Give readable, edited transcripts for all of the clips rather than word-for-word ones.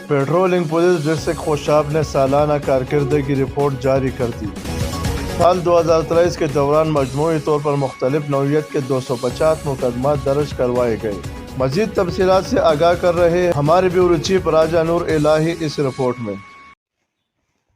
Patrolling police district Khushab نے سالانہ کارکردگی رپورٹ جاری کر دی۔ سال 2023 کے دوران مجموعی طور پر مختلف نوعیت کے 250 مقدمات درج کروائے گئے۔ مزید تفصیلات سے آگاہ کر رہے ہمارے بیورو چیف راجہ نور الہی اس رپورٹ میں۔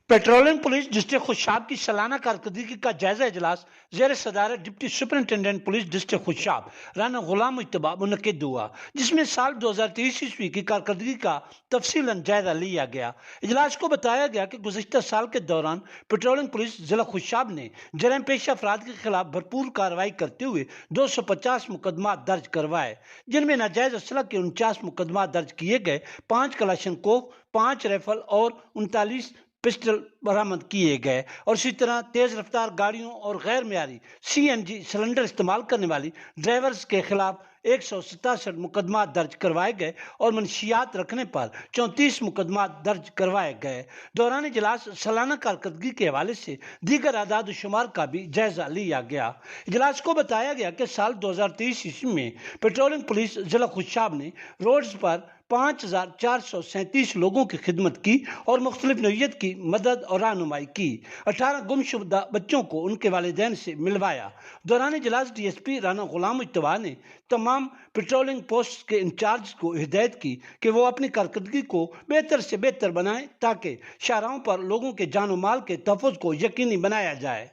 پیٹرولنگ پولیس ڈسٹرکٹ خوشاب کی سالانہ کارکردگی کا جائزہ اجلاس زیر صدارت deputy superintendent police district Khushab Rana Ghulam Mujtaba منعقد ہوا، جس میں سال 2023 کی کارکردگی کا تفصیلاً جائزہ لیا گیا۔ اجلاس کو بتایا گیا کہ گزشتہ سال کے دوران پیٹرولنگ پولیس ضلع خوشاب نے جرائم پیشہ افراد کے خلاف بھرپور کارروائی کرتے ہوئے 250 مقدمات درج کروائے، جن میں ناجائز اسلحہ کے 49 مقدمات درج کیے گئے، 5 کلاشن کوف، 5 رائفل اور 39 پسٹل برآمد کیے گئے، اور اسی طرح تیز رفتار گاڑیوں اور غیر معیاری CNG سلنڈر استعمال کرنے والی ڈرائیورز کے خلاف 167 مقدمات درج کروائے گئے اور منشیات رکھنے پر 34 مقدمات درج کروائے گئے۔ دوران اجلاس سالانہ کارکردگی کے حوالے سے دیگر اعداد و شمار کا بھی جائزہ لیا گیا۔ اجلاس کو بتایا گیا کہ سال 2023 میں پیٹرولنگ پولیس ضلع خوشاب نے روڈز پر 5437 لوگوں کی خدمت کی اور مختلف نوعیت کی مدد اور رہنمائی کی۔ 18 گم شدہ بچوں کو ان کے والدین سے ملوایا۔ دوران اجلاس DSP رانا غلام مجتبیٰ نے تمام پیٹرولنگ پوسٹ کے انچارج کو ہدایت کی کہ وہ اپنی کارکردگی کو بہتر سے بہتر بنائیں تاکہ شاہراہوں پر لوگوں کے جان و مال کے تحفظ کو یقینی بنایا جائے۔